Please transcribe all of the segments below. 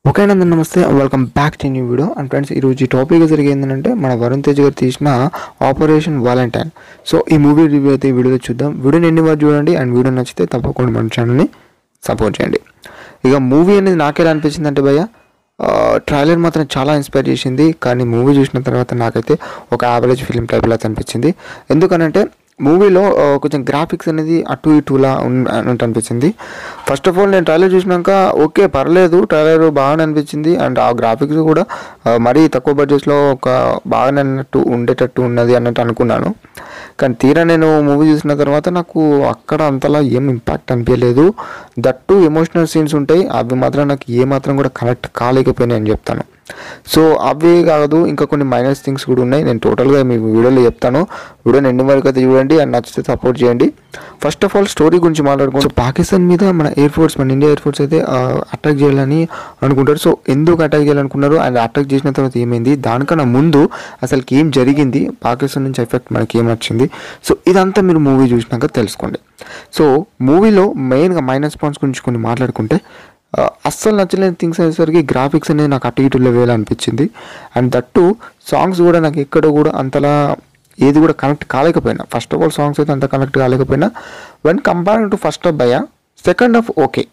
ఓకేనా, నమస్తే, welcome back to new video. And friends, ఈరోజు ఈ టాపిక్ జరిగింది మన వరుణ్ తేజ్ గారు తీసిన ఆపరేషన్ వాలంటైన్. సో ఈ మూవీ రివ్యూ అయితే ఈ వీడియోలో చూద్దాం. వీడియోని ఎన్ని వరకు చూడండి అండ్ వీడియో నచ్చితే తప్పకుండా మన ఛానల్ని సపోర్ట్ చేయండి. ఇక మూవీ అనేది నాకెలా అనిపించింది అంటే భయ్య, ట్రైలర్ మాత్రం చాలా ఇన్స్పైర్ చేసింది. కానీ మూవీ చూసిన తర్వాత నాకైతే ఒక యావరేజ్ ఫిలిం టైప్లో అనిపించింది. ఎందుకనంటే మూవీలో కొంచెం గ్రాఫిక్స్ అనేది అటు ఇటులా ఉన్నట్టు అనిపించింది. ఫస్ట్ ఆఫ్ ఆల్ నేను ట్రైలర్ చూసినాక ఓకే పర్లేదు, ట్రైలర్ బాగానే అనిపించింది. అండ్ ఆ గ్రాఫిక్స్ కూడా మరీ తక్కువ బడ్జెట్లో ఒక బాగానే అన్నట్టు ఉండేటట్టు ఉన్నది అన్నట్టు అనుకున్నాను. కానీ తీరా నేను మూవీ చూసిన తర్వాత నాకు అక్కడ అంతలా ఏం ఇంపాక్ట్ అనిపించలేదు. దట్టు ఎమోషనల్ సీన్స్ ఉంటాయి, అవి మాత్రం నాకు ఏమాత్రం కూడా కనెక్ట్ కాలేకపోయినాయి అని చెప్తాను. సో అవే కాదు, ఇంకా కొన్ని మైనస్ థింగ్స్ కూడా ఉన్నాయి. నేను టోటల్గా మీ వీడియోలో చెప్తాను. వీడియోని ఎండ్ వరకు అయితే చూడండి అండ్ నచ్చితే సపోర్ట్ చేయండి. ఫస్ట్ ఆఫ్ ఆల్ స్టోరీ గురించి మాట్లాడుకుంటే, పాకిస్తాన్ మీద మన ఇండియా ఎయిర్ ఫోర్స్ అయితే అటాక్ చేయాలని అనుకుంటారు. సో ఎందుకు అటాక్ చేయాలనుకున్నారు అండ్ అటాక్ చేసిన తర్వాత ఏమైంది, దానికన్నా ముందు అసలుకి ఏం జరిగింది, పాకిస్తాన్ నుంచి ఎఫెక్ట్ మనకి ఏం వచ్చింది, సో ఇదంతా మీరు మూవీ చూసినాక తెలుసుకోండి. సో మూవీలో మెయిన్గా మైనస్ పాయింట్స్ గురించి కొన్ని మాట్లాడుకుంటే, అస్సలు నచ్చలేని థింగ్స్ అనేసరికి గ్రాఫిక్స్ అనేది నాకు అటు ఇటు లెవెల్ అనిపించింది. అండ్ దట్టు సాంగ్స్ కూడా నాకు ఎక్కడ కూడా అంతలా ఏది కూడా కనెక్ట్ కాలేకపోయినా. ఫస్ట్ ఆఫ్ ఆల్ సాంగ్స్ అయితే అంత కనెక్ట్ కాలేకపోయినా, when comparing to first half భయ్య, సెకండ్ హాఫ్ ఓకే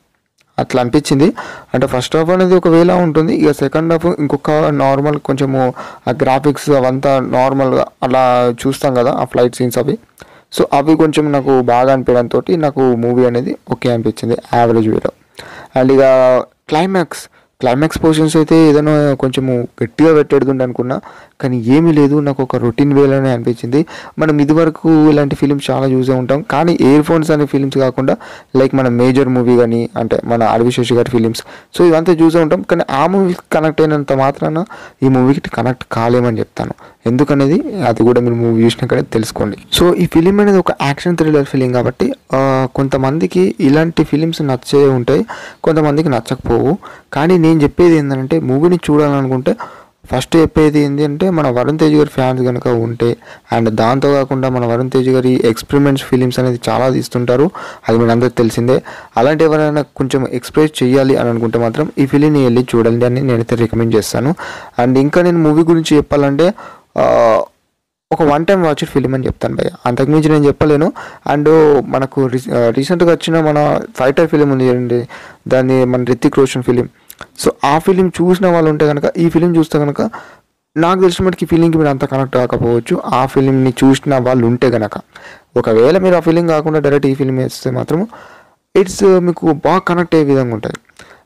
అట్లా అనిపించింది. అంటే ఫస్ట్ హాఫ్ అనేది ఒక వేలా ఉంటుంది, ఇక సెకండ్ హాఫ్ ఇంకొక నార్మల్ కొంచెము ఆ గ్రాఫిక్స్ అవంతా నార్మల్గా అలా చూస్తాం కదా, ఆ ఫ్లైట్ సీన్స్ అవి. సో అవి కొంచెం నాకు బాగా అనిపించడంతో నాకు మూవీ అనేది ఓకే అనిపించింది యావరేజ్ వేలో. అండ్ ఇక క్లైమాక్స్ పోర్షన్స్ అయితే ఏదైనా కొంచెము గట్టిగా పెట్టేడుతుండే అనుకున్నా, కానీ ఏమీ లేదు. నాకు ఒక రొటీన్ వేలోనే అనిపించింది. మనం ఇదివరకు ఇలాంటి ఫిలిమ్స్ చాలా చూసే ఉంటాం, కానీ ఇయర్ ఫోన్స్ అనే ఫిలిమ్స్ కాకుండా లైక్ మన మేజర్ మూవీ కానీ అంటే మన అరవిశేషి గారి ఫిలిమ్స్, సో ఇవంతా చూసే ఉంటాం. కానీ ఆ మూవీకి కనెక్ట్ అయినంత మాత్రాన ఈ మూవీకి కనెక్ట్ కాలేమని చెప్తాను. ఎందుకనేది అది కూడా మీరు మూవీ చూసినాకనే తెలుసుకోండి. సో ఈ ఫిలిం అనేది ఒక యాక్షన్ థ్రిల్లర్ ఫిలిం కాబట్టి కొంతమందికి ఇలాంటి ఫిలిమ్స్ నచ్చే ఉంటాయి, కొంతమందికి నచ్చకపోవు. కానీ నేను చెప్పేది ఏంటంటే, మూవీని చూడాలనుకుంటే ఫస్ట్ చెప్పేది ఏంటి అంటే, మన వరుణ్ తేజ్ గారి ఫ్యాన్స్ కనుక ఉంటే, అండ్ దాంతో కాకుండా మన వరుణ్ తేజ్ గారి ఎక్స్పెరిమెంట్స్ ఫిలిమ్స్ అనేది చాలా తీస్తుంటారు, అది మన అందరికి తెలిసిందే. అలాంటి ఎవరైనా కొంచెం ఎక్స్ప్రెస్ చేయాలి అని అనుకుంటే మాత్రం ఈ ఫిలింని వెళ్ళి చూడండి అని నేనైతే రికమెండ్ చేస్తాను. అండ్ ఇంకా నేను మూవీ గురించి చెప్పాలంటే ఒక వన్ టైం వాచ్ ఫిలిం అని చెప్తాను భయ్య, అంతకుమించి నేను చెప్పలేను. అండ్ మనకు రీసెంట్గా వచ్చిన మన ఫైటర్ ఫిలిం ఉంది చూడండి, దాన్ని మన రితిక్ రోషన్ ఫిలిం. సో ఆ ఫిలిం చూసిన వాళ్ళు ఉంటే కనుక ఈ ఫిలిం చూస్తే కనుక నాకు తెలిసిన మటుకు ఈ ఫిలింకి మీరు అంత కనెక్ట్ కాకపోవచ్చు. ఆ ఫిలింని చూసిన వాళ్ళు ఉంటే కనుక, ఒకవేళ మీరు ఆ ఫిలిం కాకుండా డైరెక్ట్ ఈ ఫిలిం వేస్తే మాత్రం ఇట్స్ మీకు బాగా కనెక్ట్ అయ్యే విధంగా ఉంటుంది.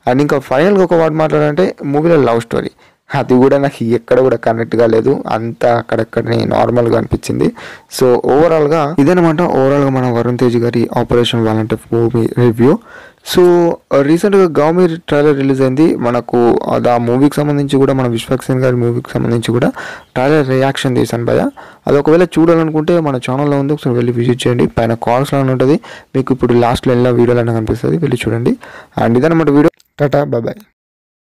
అండ్ ఇంకా ఫైనల్గా ఒక వర్డ్ మాట్లాడాలంటే, మూవీలో లవ్ స్టోరీ అది కూడా నాకు ఎక్కడ కూడా కనెక్ట్ కాలేదు, అంతా అక్కడక్కడనే నార్మల్గా అనిపించింది. సో ఓవరాల్గా ఇదనమాట మన వరుణ్ తేజ్ గారి operation Valentine movie review. So రీసెంట్గా గౌమీర్ ట్రైలర్ రిలీజ్ అయింది. మనకు ఆ మూవీకి సంబంధించి కూడా, మన విశ్వక్సేన్ గారి మూవీకి సంబంధించి కూడా ట్రైలర్ రియాక్షన్ చేశాను భయ్య. అది ఒకవేళ చూడాలనుకుంటే మన ఛానల్లో ఉంది, ఒకసారి వెళ్ళి విజిట్ చేయండి. పైన కాల్స్ లాగా ఉంటుంది, మీకు ఇప్పుడు లాస్ట్లో వెళ్ళిన వీడియోలు అయినా కనిపిస్తుంది, వెళ్ళి చూడండి. అండ్ ఇదనమాట వీడియో. టాటా, బాయ్.